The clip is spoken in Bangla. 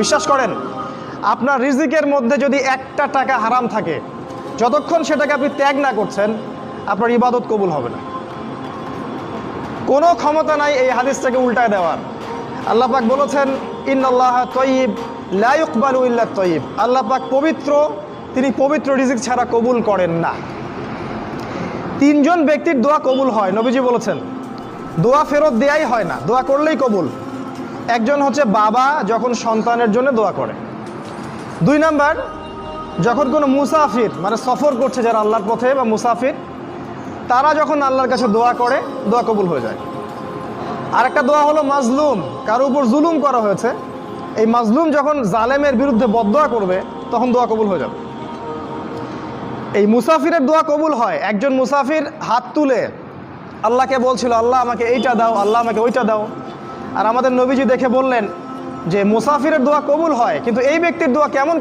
বিশ্বাস করেন, আপনার রিজিকের মধ্যে যদি একটা টাকা হারাম থাকে, যতক্ষণ সেটাকে আপনি ত্যাগ না করছেন, আপনার ইবাদত কবুল হবে না। কোনো ক্ষমতা নাই এই হাদিসটাকে উল্টায় দেওয়ার। আল্লাহ পাক বলেছেন, ইন্নাল্লাহ তয়্যিব লা ইকবালু ইল্লা তয়্যিব। আল্লাহ পাক পবিত্র, তিনি পবিত্র রিজিক ছাড়া কবুল করেন না। তিনজন ব্যক্তির দোয়া কবুল হয়, নবীজি বলেছেন। দোয়া ফেরত দেয়াই হয় না, দোয়া করলেই কবুল। একজন হচ্ছে বাবা যখন সন্তানের জন্য দোয়া করে। 2 নাম্বার, যখন কোনো মুসাফির মানে সফর করছে যারা আল্লাহর পথে বা মুসাফির, তারা যখন আল্লাহর কাছে দোয়া করে, দোয়া কবুল হয়ে যায়। আরেকটা দোয়া হলো মাজলুম, কারো উপর জুলুম করা হয়েছে, এই মাজলুম যখন জালেমের বিরুদ্ধে বদদোয়া করবে তখন দোয়া কবুল হয়ে যাবে। এই মুসাফিরের দোয়া কবুল হয়। একজন মুসাফির হাত তুলে আল্লাহকে বলছিল, আল্লাহ আমাকে এইটা দাও, আল্লাহ আমাকে ওইটা দাও। আর আমাদের নবীজি দেখে বললেন যে মুসাফিরের দোয়া কবুল হয়, কিন্তু এই ব্যক্তির দোয়া কেমন